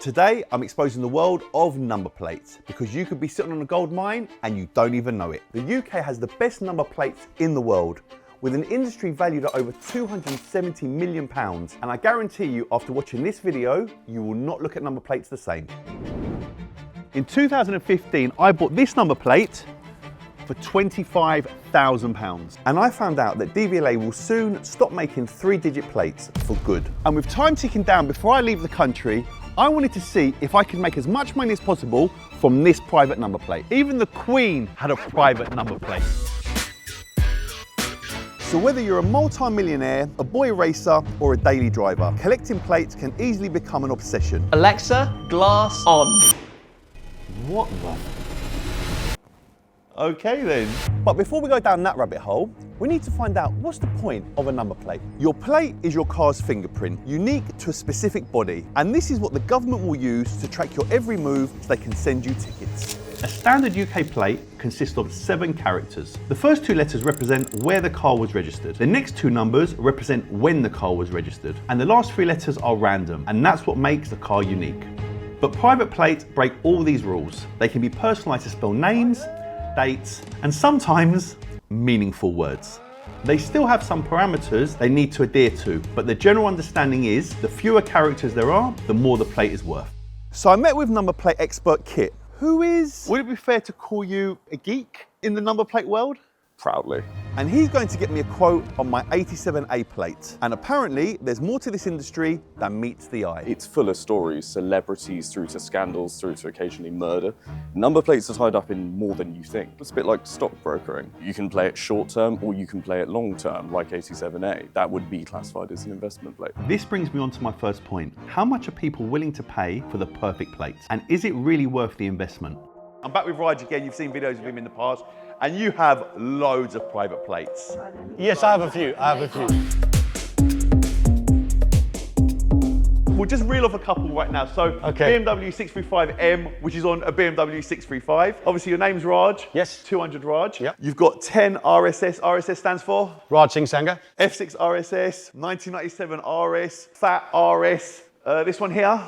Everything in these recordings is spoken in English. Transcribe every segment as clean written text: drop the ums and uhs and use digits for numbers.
Today, I'm exposing the world of number plates because you could be sitting on a gold mine and you don't even know it. The UK has the best number plates in the world, with an industry valued at over £270 million. And I guarantee you, after watching this video, you will not look at number plates the same. In 2015, I bought this number plate for £25,000. And I found out that DVLA will soon stop making 3-digit plates for good. And with time ticking down before I leave the country, I wanted to see if I could make as much money as possible from this private number plate. Even the Queen had a private number plate. So whether you're a multi-millionaire, a boy racer, or a daily driver, collecting plates can easily become an obsession. Alexa, glass on. What the? Okay then. But before we go down that rabbit hole, we need to find out what's the point of a number plate. Your plate is your car's fingerprint, unique to a specific body. And this is what the government will use to track your every move so they can send you tickets. A standard UK plate consists of 7 characters. The first 2 letters represent where the car was registered. The next 2 numbers represent when the car was registered. And the last 3 letters are random, and that's what makes the car unique. But private plates break all these rules. They can be personalised to spell names, dates, and sometimes meaningful words. They still have some parameters they need to adhere to, but the general understanding is the fewer characters there are, the more the plate is worth. So I met with number plate expert Kit, who is, would it be fair to call you a geek in the number plate world? Proudly. And he's going to get me a quote on my 87A plate. And apparently there's more to this industry than meets the eye. It's full of stories, celebrities through to scandals, through to occasionally murder. Number plates are tied up in more than you think. It's a bit like stockbrokering. You can play it short term or you can play it long term, like 87A. That would be classified as an investment plate. This brings me on to my first point. How much are people willing to pay for the perfect plate? And is it really worth the investment? I'm back with Raj again. You've seen videos of him in the past. And you have loads of private plates. Yes, I have a few. We'll just reel off a couple right now. So, okay. BMW 635M, which is on a BMW 635. Obviously, your name's Raj. Yes. 200 Raj. Yep. You've got 10 RSS. RSS stands for? Raj Singh Sangha. F6 RSS, 1997 RS, Fat RS. This one here?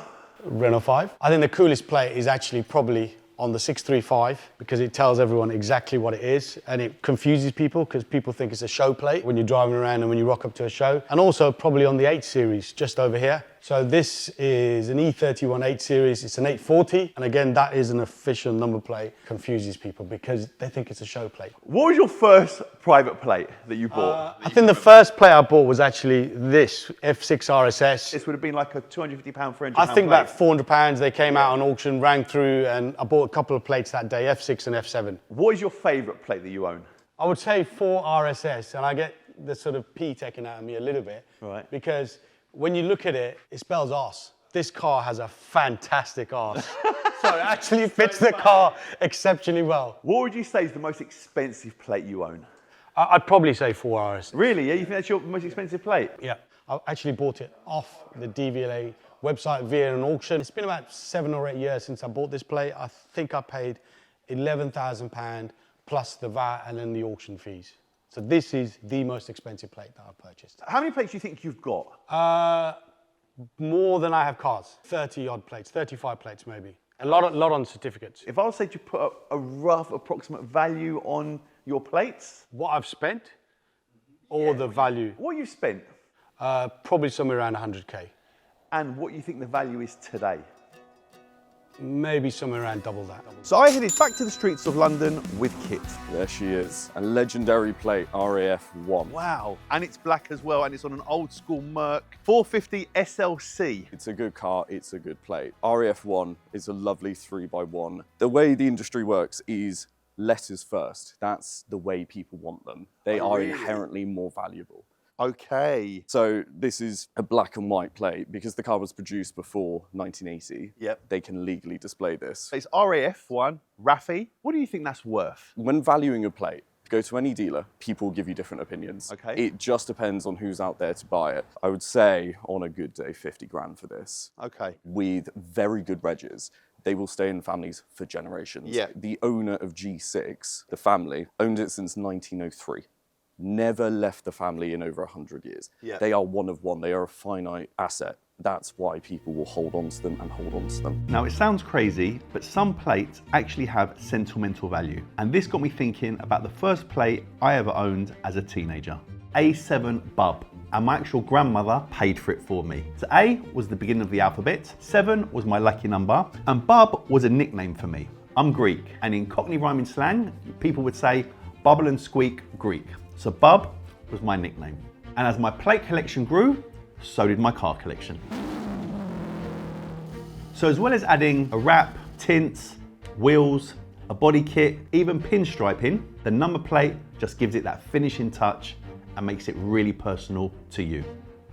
Renault 5. I think the coolest plate is actually probably on the 635 because it tells everyone exactly what it is and it confuses people because people think it's a show plate when you're driving around and when you rock up to a show. And also probably on the 8 Series just over here. So this is an E31 8 Series, it's an 840 and again that is an official number plate. Confuses people because they think it's a show plate. What was your first private plate that you bought? I think the first plate I bought was actually this F6 RSS. This would have been like a £250, £300 I think plate. about £400. They came out on auction, rang through, and I bought a couple of plates that day, F6 and F7. What is your favourite plate that you own? I would say 4 RSS, and I get the sort of P taken out of me a little bit. Right. Because when you look at it, it spells arse. This car has a fantastic arse. So it actually fits the car exceptionally well. What would you say is the most expensive plate you own? I'd probably say 4 RSS. Really? Yeah, you think that's your most expensive plate? Yeah. I actually bought it off the DVLA website via an auction. It's been about 7 or 8 years since I bought this plate. I think I paid £11,000 plus the VAT and then the auction fees. So this is the most expensive plate that I've purchased. How many plates do you think you've got? More than I have cars. 30 odd plates, 35 plates maybe. A lot on certificates. If I was to say to put a rough approximate value on your plates? What I've spent or the value? What you spent? Probably somewhere around 100K. And what you think the value is today? Maybe somewhere around double that. So I headed back to the streets of London with Kit. There she is, a legendary plate, RAF1. Wow. And it's black as well, and it's on an old school Merc 450 SLC. It's a good car, it's a good plate. RAF1 is a lovely 3x1. The way the industry works is letters first. That's the way people want them. They are inherently more valuable. Okay. So this is a black and white plate because the car was produced before 1980. Yep. They can legally display this. It's RAF1, Rafi. What do you think that's worth? When valuing a plate, go to any dealer, people will give you different opinions. Okay. It just depends on who's out there to buy it. I would say on a good day, 50 grand for this. Okay. With very good regs. They will stay in families for generations. Yeah. The owner of G6, the family, owned it since 1903. Never left the family in over 100 years. Yeah. They are one of one. They are a finite asset. That's why people will hold on to them and hold on to them. Now, it sounds crazy, but some plates actually have sentimental value. And this got me thinking about the first plate I ever owned as a teenager. A7 Bub. And my actual grandmother paid for it for me. So A was the beginning of the alphabet, 7 was my lucky number, and Bub was a nickname for me. I'm Greek, and in Cockney rhyming slang, people would say, bubble and squeak Greek. So Bub was my nickname. And as my plate collection grew, so did my car collection. So as well as adding a wrap, tints, wheels, a body kit, even pinstriping, the number plate just gives it that finishing touch and makes it really personal to you.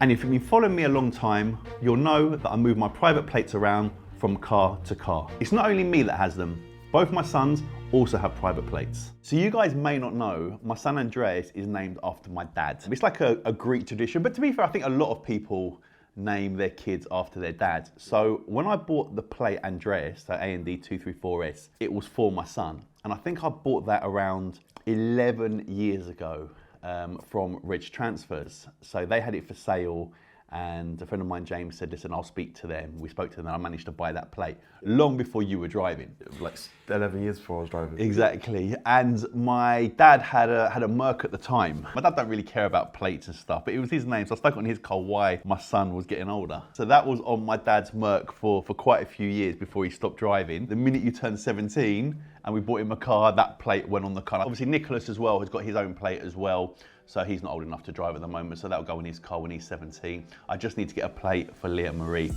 And if you've been following me a long time, you'll know that I move my private plates around from car to car. It's not only me that has them, both my sons also have private plates. So you guys may not know, my son Andreas is named after my dad. It's like a Greek tradition, but to be fair, I think a lot of people name their kids after their dad. So when I bought the plate Andreas, so AND234S, it was for my son. And I think I bought that around 11 years ago. From RegTransfers. So they had it for sale, and a friend of mine, James, said, listen, I'll speak to them. We spoke to them and I managed to buy that plate long before you were driving. Like 11 years before I was driving. Exactly. And my dad had a Merc at the time. My dad don't really care about plates and stuff, but it was his name, so I stuck it on his car while my son was getting older. So that was on my dad's Merc for quite a few years before he stopped driving. The minute you turn 17 and we bought him a car, that plate went on the car. Obviously Nicholas as well has got his own plate as well. So he's not old enough to drive at the moment, so that'll go in his car when he's 17. I just need to get a plate for Leah Marie.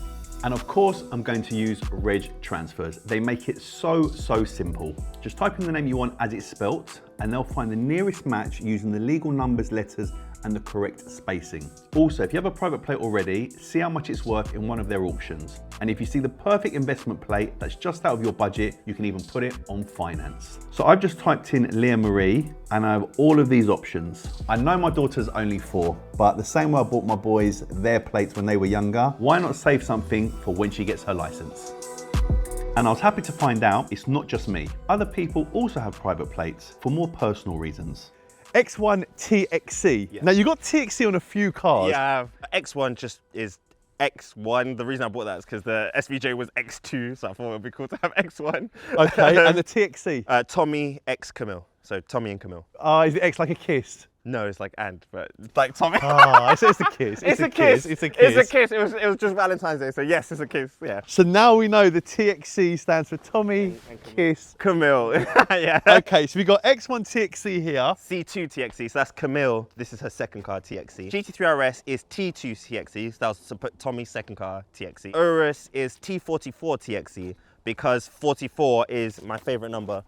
And of course, I'm going to use RegTransfers. They make it so simple. Just type in the name you want as it's spelt, and they'll find the nearest match using the legal numbers, letters, and the correct spacing. Also, if you have a private plate already, see how much it's worth in one of their auctions. And if you see the perfect investment plate that's just out of your budget, you can even put it on finance. So I've just typed in Leah Marie, and I have all of these options. I know my daughter's only 4, but the same way I bought my boys their plates when they were younger, why not save something for when she gets her license? And I was happy to find out it's not just me. Other people also have private plates for more personal reasons. X1 TXC. Yeah. Now you got TXC on a few cars. Yeah, X1 just is X1. The reason I bought that is because the SVJ was X2, so I thought it would be cool to have X1. Okay, and the TXC? Tommy X Camille. So Tommy and Camille. Is the X like a kiss? No, it's like and, but it's like Tommy. It's a kiss. It's a kiss. It's a kiss. It's a kiss. It was just Valentine's Day, so yes, it's a kiss. Yeah. So now we know the TXC stands for Tommy, Kiss. Camille. Yeah. Okay, so we got X1 TXC here. C2 TXC, so that's Camille. This is her second car, TXC. GT3 RS is T2 TXC, so that was Tommy's second car, TXC. Urus is T44 TXC because 44 is my favorite number.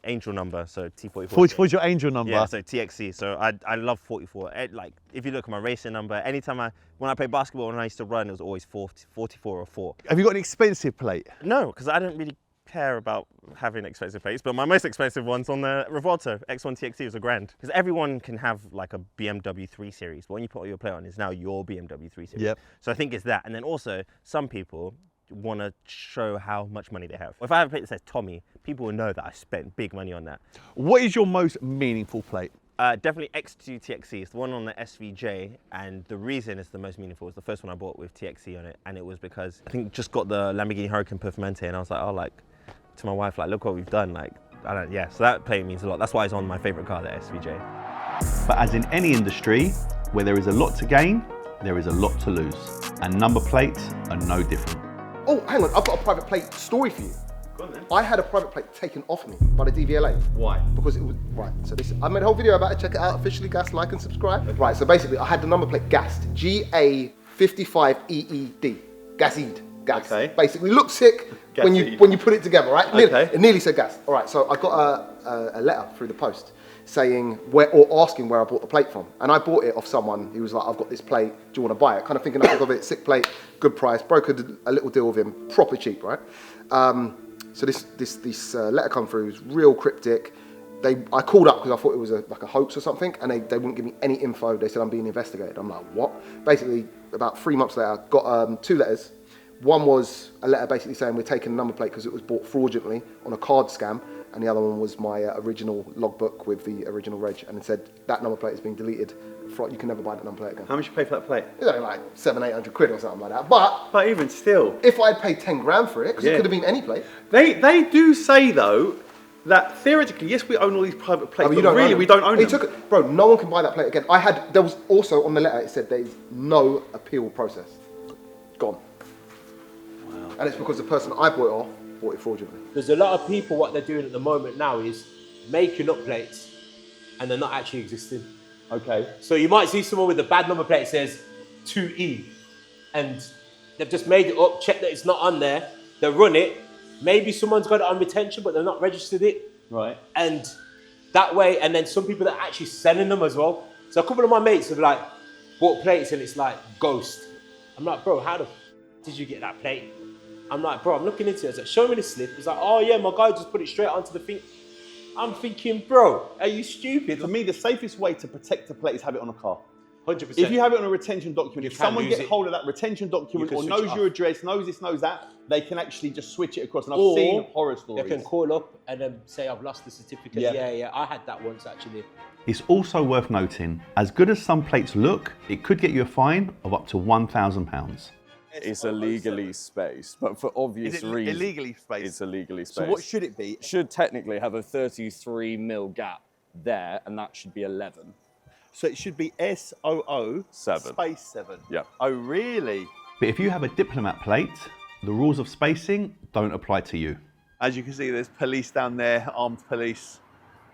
Angel number, so T44. 44 is your angel number. Yeah, so TXC. So I love 44. Like if you look at my racing number, anytime when I played basketball and I used to run, it was always 44 or 4. Have you got an expensive plate? No, because I don't really care about having expensive plates, but my most expensive one's on the Revolto. X1 TXC was $1,000. Because everyone can have like a BMW 3 Series, but when you put your plate on, it's now your BMW 3 Series. Yep. So I think it's that. And then also, some people want to show how much money they have. If I have a plate that says Tommy, people will know that I spent big money on that. What is your most meaningful plate? Definitely X2 TXC. It's the one on the SVJ, and the reason it's the most meaningful is the first one I bought with TXC on it, and it was because I think just got the Lamborghini Huracan Performante, and I was like, oh, like to my wife, like, look what we've done. Like, I don't, yeah. So that plate means a lot. That's why it's on my favorite car, the SVJ. But as in any industry, where there is a lot to gain, there is a lot to lose. And number plates are no different. Oh, hang on, I've got a private plate story for you. Go on then. I had a private plate taken off me by the DVLA. Why? Because it was, right, so this, I made a whole video about it, check it out, officially gassed, like and subscribe. Okay. Right, so basically I had the number plate gassed, GA55EED, gassed. Okay. Basically looked sick when you put it together, right? Okay. It nearly said gassed. All right, so I got a letter through the post saying asking where I bought the plate from. And I bought it off someone who was like, I've got this plate, do you want to buy it? Kind of thinking nothing of it, sick plate, good price, brokered a little deal with him, proper cheap, right? So this letter come through, it was real cryptic. I called up because I thought it was like a hoax or something, and they wouldn't give me any info. They said I'm being investigated. I'm like, what? Basically, about 3 months later, I got 2 letters. One was a letter basically saying we're taking a number plate because it was bought fraudulently on a card scam, and the other one was my original logbook with the original reg, and it said that number plate has been deleted. You can never buy that number plate again. How much you pay for that plate? It's only like 700-800 quid or something like that. But even still, if I had paid 10 grand for it, because it could have been any plate. They do say though that theoretically, yes, we own all these private plates, but really we don't own them. Took it, bro. No one can buy that plate again. There was also on the letter it said there is no appeal process. Gone. Wow. And it's because the person I bought it off bought it fraudulently. There's a lot of people, what they're doing at the moment now is making up plates and they're not actually existing. Okay. So you might see someone with a bad number plate says 2E and they've just made it up, checked that it's not on there, they run it, maybe someone's got it on retention but they've not registered it. Right. And that way, and then some people that are actually selling them as well. So a couple of my mates have like bought plates and it's like ghost. I'm like, bro, how the did you get that plate? I'm like, bro, I'm looking into it. I was like, show me the slip. It's like, oh yeah, my guy just put it straight onto the thing. I'm thinking, bro, are you stupid? For me, the safest way to protect a plate is have it on a car. 100%. If you have it on a retention document, if someone gets hold of that retention document or knows your address, knows this, knows that, they can actually just switch it across. And I've seen horror stories. They can call up and then say, I've lost the certificate. Yeah, I had that once actually. It's also worth noting, as good as some plates look, it could get you a fine of up to £1,000. It's illegally spaced, but for obvious reasons. Illegally spaced? It's illegally spaced. So what should it be? It should technically have a 33mm gap there, and that should be 11. So it should be SOO 7. space 7. Yeah. Oh, really? But if you have a diplomat plate, the rules of spacing don't apply to you. As you can see, there's police down there, armed police.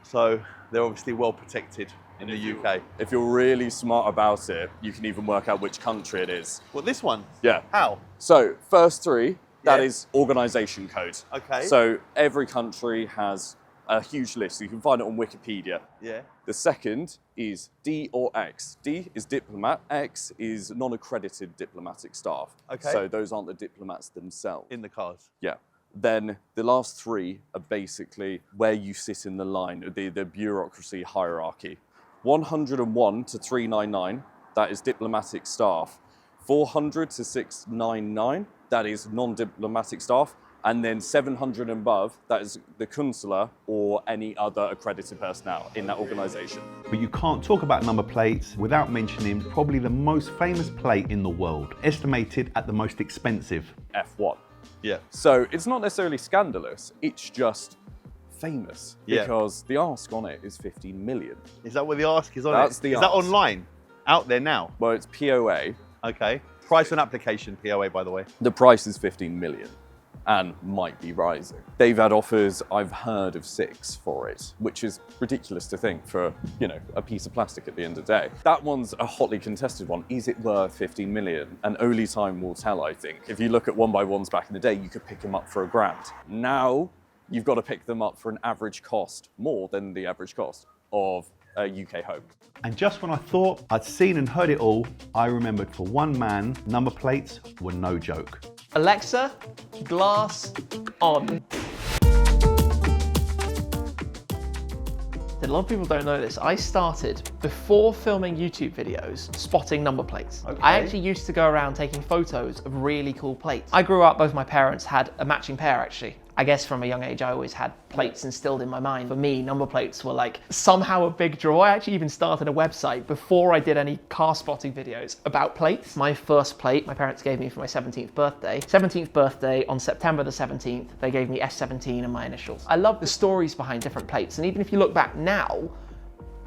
So they're obviously well protected in the UK. If you're really smart about it, you can even work out which country it is. Well, this one? Yeah. How? So, first three, that is organisation code. Okay. So, every country has a huge list. You can find it on Wikipedia. Yeah. The second is D or X. D is diplomat, X is non-accredited diplomatic staff. Okay. So, those aren't the diplomats themselves. In the cars? Yeah. Then the last three are basically where you sit in the line, the bureaucracy hierarchy. 101 to 399, that is diplomatic staff. 400 to 699, that is non-diplomatic staff. And then 700 and above, that is the consular or any other accredited personnel in that organisation. But you can't talk about number plates without mentioning probably the most famous plate in the world, estimated at the most expensive. F1. Yeah. So it's not necessarily scandalous, it's just famous Yeah. because the ask on it is 15 million. Is that what the ask is on That's it? the Is that ask. online? Out there now? Well, it's POA. Okay. Price on application, POA, by the way. The price is 15 million and might be rising. They've had offers, I've heard of 6 for it, which is ridiculous to think for, you know, a piece of plastic at the end of the day. That one's a hotly contested one. Is it worth 15 million? And only time will tell, I think. If you look at 1x1s back in the day, you could pick them up for £1,000. Now, you've got to pick them up for an average cost, more than the average cost of a UK home. And just when I thought I'd seen and heard it all, I remembered for one man, number plates were no joke. Alexa, glass on. A lot of people don't know this. I started, before filming YouTube videos, spotting number plates. Okay. I actually used to go around taking photos of really cool plates. I grew up, both my parents had a matching pair actually. I guess from a young age, I always had plates instilled in my mind. For me, number plates were like somehow a big draw. I actually even started a website before I did any car spotting videos about plates. My first plate, my parents gave me for my 17th birthday. 17th birthday, on September the 17th, they gave me S17 and my initials. I love the stories behind different plates. And even if you look back now,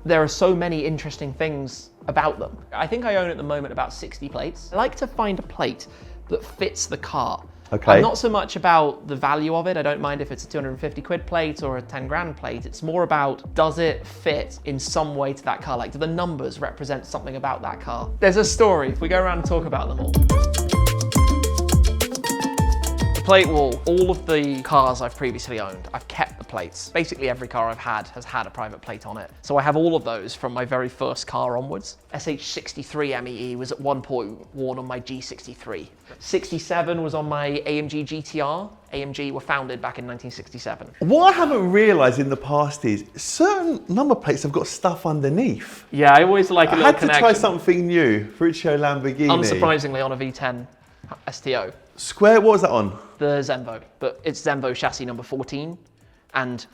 there are so many interesting things about them. I think I own at the moment about 60 plates. I like to find a plate that fits the car. Okay. I'm not so much about the value of it. I don't mind if it's a 250 quid plate or a 10 grand plate. It's more about, does it fit in some way to that car? Like, do the numbers represent something about that car? There's a story, if we go around and talk about them all. Plate wall, all of the cars I've previously owned, I've kept the plates. Basically every car I've had has had a private plate on it. So I have all of those from my very first car onwards. SH63 MEE was at one point worn on my G63. 67 was on my AMG GTR. AMG were founded back in 1967. What I haven't realised in the past is certain number plates have got stuff underneath. Yeah, I always like a little connection. I had to try something new. Ferruccio Lamborghini. Unsurprisingly on a V10 STO. Square, what was that on? The Zenvo, but it's Zenvo chassis number 14. And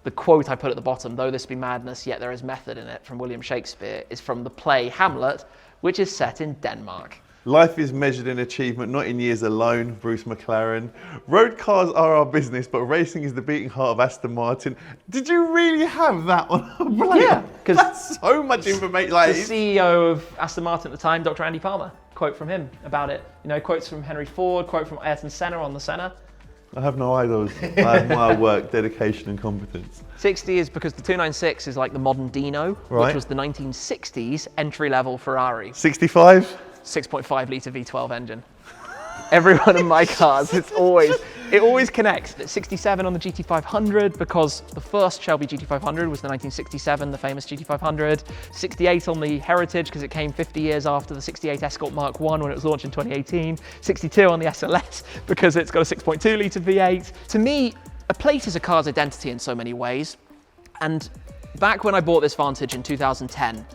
the quote I put at the bottom, though this be madness, yet there is method in it, from William Shakespeare, is from the play Hamlet, which is set in Denmark. Life is measured in achievement, not in years alone, Bruce McLaren. Road cars are our business, but racing is the beating heart of Aston Martin. Did you really have that on a plate? Yeah, because that's so much information. Like, the CEO of Aston Martin at the time, Dr. Andy Palmer, quote from him about it. You know, quotes from Henry Ford, quote from Ayrton Senna on the Senna. I have no idols. I admire work, dedication and competence. 60 is because the 296 is like the modern Dino, Right. which was the 1960s entry-level Ferrari. 65? 6.5 litre V12 engine. Every one of my cars, it always connects. It's 67 on the GT500 because the first Shelby GT500 was the 1967, the famous GT500. 68 on the Heritage because it came 50 years after the 68 Escort Mark I when it was launched in 2018. 62 on the SLS because it's got a 6.2 litre V8. To me, a plate is a car's identity in so many ways. And back when I bought this Vantage in 2010,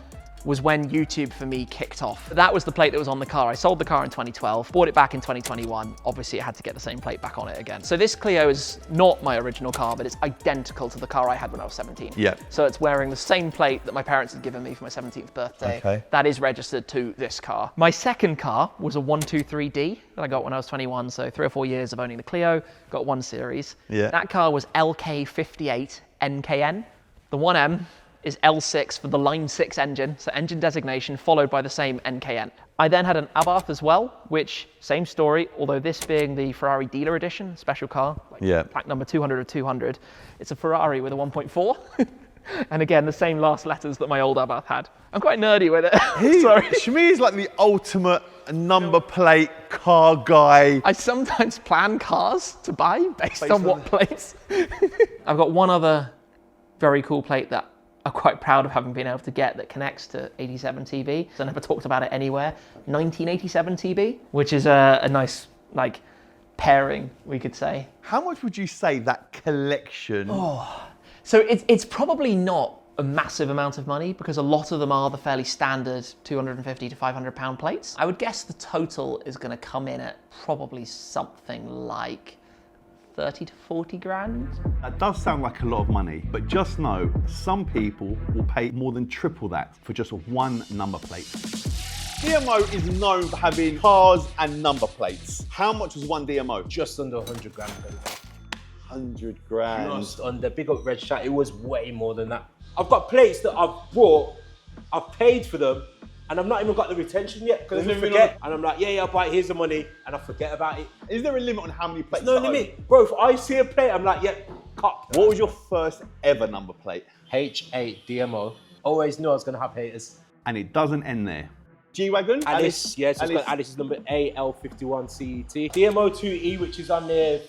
was when YouTube for me kicked off. That was the plate that was on the car. I sold the car in 2012, bought it back in 2021. Obviously, it had to get the same plate back on it again. So this Clio is not my original car, but it's identical to the car I had when I was 17. Yeah. So it's wearing the same plate that my parents had given me for my 17th birthday. Okay. That is registered to this car. My second car was a 123D that I got when I was 21, so 3 or 4 years of owning the Clio, got 1 Series. Yeah. That car was LK58 NKN. The 1M is L6 for the Line 6 engine, so engine designation followed by the same NKN. I then had an Abarth as well, which, same story, although this being the Ferrari dealer edition, special car, like plaque number 200 of 200, it's a Ferrari with a 1.4. And again, the same last letters that my old Abarth had. I'm quite nerdy with it. Sorry. Shmi is like the ultimate number plate car guy. I sometimes plan cars to buy based on what plates. I've got one other very cool plate that I'm quite proud of having been able to get that connects to 87 TB. So I never talked about it anywhere. 1987 TB, which is a nice like pairing, we could say. How much would you say that collection? So it's probably not a massive amount of money because a lot of them are the fairly standard 250 to 500 pound plates. I would guess the total is going to come in at probably something like 30 to 40 grand. That does sound like a lot of money, but just know some people will pay more than triple that for just one number plate. DMO is known for having cars and number plates. How much was one DMO? Just under 100 grand. 100 grand. Just under, big up Red Chat, it was way more than that. I've got plates that I've bought, I've paid for them, and I've not even got the retention yet because I forget. And I'm like, yeah, I'll buy it, here's the money, and I forget about it. Is there a limit on how many plates? There's no limit. Bro, if I see a plate, I'm like, yeah, cop. What was your first ever number plate? H8 DMO. Always knew I was going to have haters. And it doesn't end there. G-Wagon? Alice, yes, it's got Alice's number AL51CET. DMO 2E, which is on the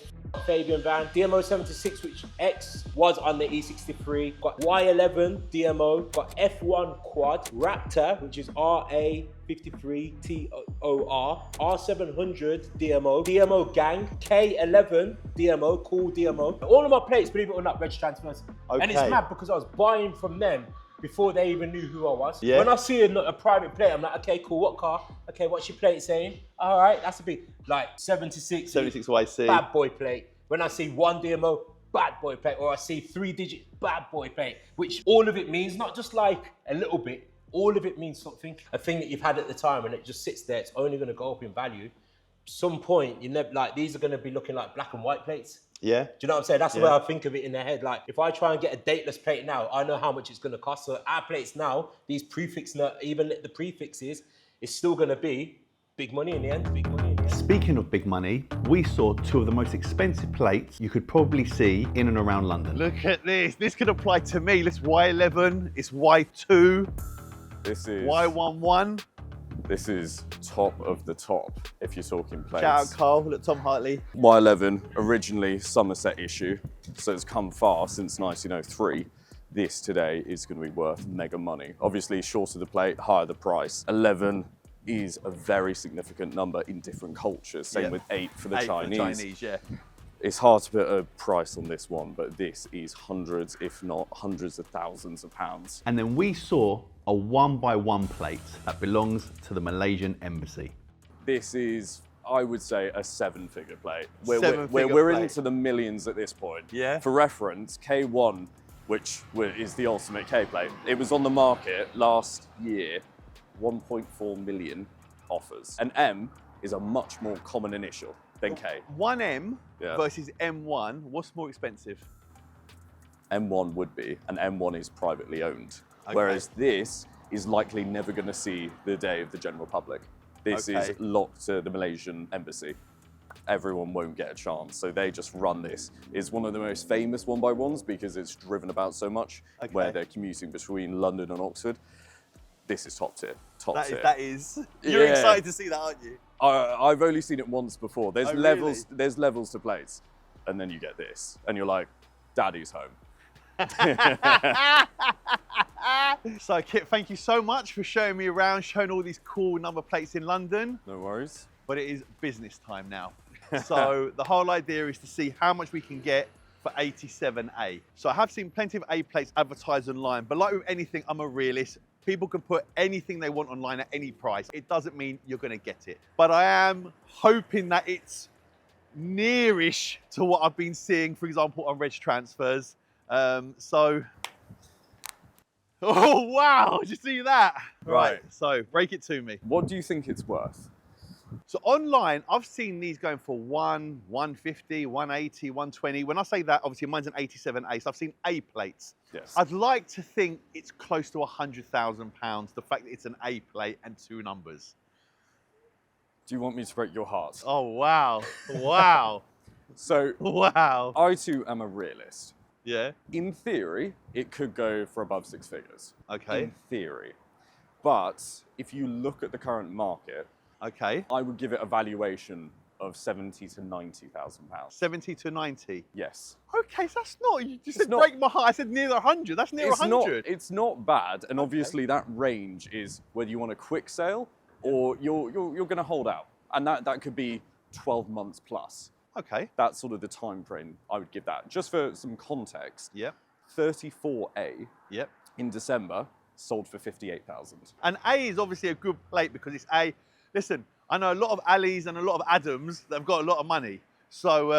Fabian van. DMO 76, which X was on the E63. Got Y11 DMO. Got F1 Quad. Raptor, which is RA53TOR. R700 DMO. DMO Gang. K11 DMO. Cool DMO. All of my plates, believe it or not, RegTransfers. Okay. And it's mad because I was buying from them before they even knew who I was. Yeah. When I see a private plate, I'm like, okay, cool, what car? Okay, what's your plate saying? All right, that's a big, like 76 76YC. bad boy plate. When I see one DMO, bad boy plate, or I see 3-digit bad boy plate, which all of it means, not just like a little bit, all of it means something. A thing that you've had at the time and it just sits there, it's only gonna go up in value. Some point, you never, like, these are gonna be looking like black and white plates. Yeah. Do you know what I'm saying? That's the way I think of it in their head. Like, if I try and get a dateless plate now, I know how much it's going to cost. So our plates now, these prefixes, even the prefixes, it's still going to be big money in the end. Big money in the end. Speaking of big money, we saw two of the most expensive plates you could probably see in and around London. Look at this. This could apply to me. It's Y11. It's Y2. This is Y11. This is top of the top if you're talking plates. Shout out Carl. Look, Tom Hartley. Y11, originally Somerset issue, so it's come far since 1903. This today is going to be worth mega money. Obviously, shorter the plate, higher the price. 11 is a very significant number in different cultures. Same with 8 for the Chinese. For the Chinese, yeah. It's hard to put a price on this one, but this is hundreds, if not hundreds of thousands of pounds. And then we saw a 1x1 plate that belongs to the Malaysian embassy. This is I would say a 7-figure plate. Seven-figure We're plate. into the millions at this point. Yeah. For reference, K1, which is the ultimate K plate, it was on the market last year, 1.4 million offers. An M is a much more common initial than K. 1M Yeah. versus M1, what's more expensive? M1 would be, and M1 is privately owned. Okay. Whereas this is likely never going to see the day of the general public. This Okay. is locked to the Malaysian embassy. Everyone won't get a chance, so they just run this. It's one of the most famous 1x1s because it's driven about so much, where they're commuting between London and Oxford. This is top tier, top tier. That is. You're Yeah. excited to see that, aren't you? I've only seen it once before. There's Oh, levels. really? There's levels to plates, and then you get this, and you're like, "Daddy's home." So Kit, thank you so much for showing me around, showing all these cool number plates in London. No worries. But it is business time now. So the whole idea is to see how much we can get for 87A. So I have seen plenty of A plates advertised online, but like with anything, I'm a realist. People can put anything they want online at any price. It doesn't mean you're gonna get it. But I am hoping that it's nearish to what I've been seeing, for example, on RegTransfers. Oh wow, did you see that? Right, so break it to me. What do you think it's worth? So online, I've seen these going for 150, 180, 120. When I say that, obviously mine's an 87A, so I've seen A plates. Yes. I'd like to think it's close to £100,000, the fact that it's an A plate and 2 numbers. Do you want me to break your heart? Oh, wow. Wow. So, Wow. I too am a realist. Yeah. In theory, it could go for above 6 figures. Okay. In theory. But if you look at the current market, Okay. I would give it a valuation of 70 to 90,000 pounds. 70 to 90. Yes. Okay, so that's not, you just said not- break my heart. I said near 100. That's near 100. It's not bad, and obviously that range is whether you want a quick sale or you're going to hold out, and that could be 12 months plus. Okay. That's sort of the time frame I would give that. Just for some context, Yep. 34A Yep. in December sold for 58,000. And A is obviously a good plate because it's A. Listen, I know a lot of Alis and a lot of Adams that have got a lot of money. So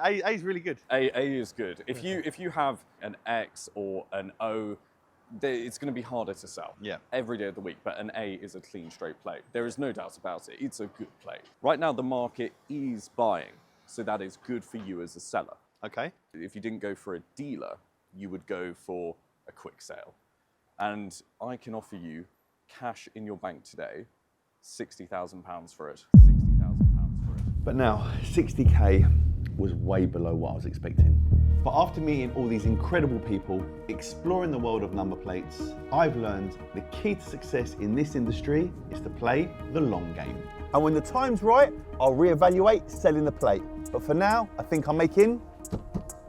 A is really good. A is good. If you have an X or an O, it's going to be harder to sell. Yeah. Every day of the week, but an A is a clean, straight plate. There is no doubt about it. It's a good plate. Right now, the market is buying, so that is good for you as a seller. Okay. If you didn't go for a dealer, you would go for a quick sale. And I can offer you cash in your bank today, £60,000 for it. £60,000 for it. But now, 60K was way below what I was expecting. But after meeting all these incredible people, exploring the world of number plates, I've learned the key to success in this industry is to play the long game. And when the time's right, I'll reevaluate selling the plate. But for now, I think I'm making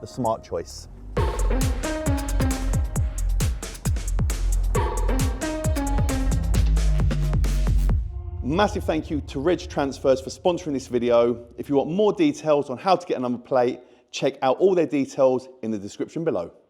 the smart choice. Massive thank you to RegTransfers for sponsoring this video. If you want more details on how to get a number plate, check out all their details in the description below.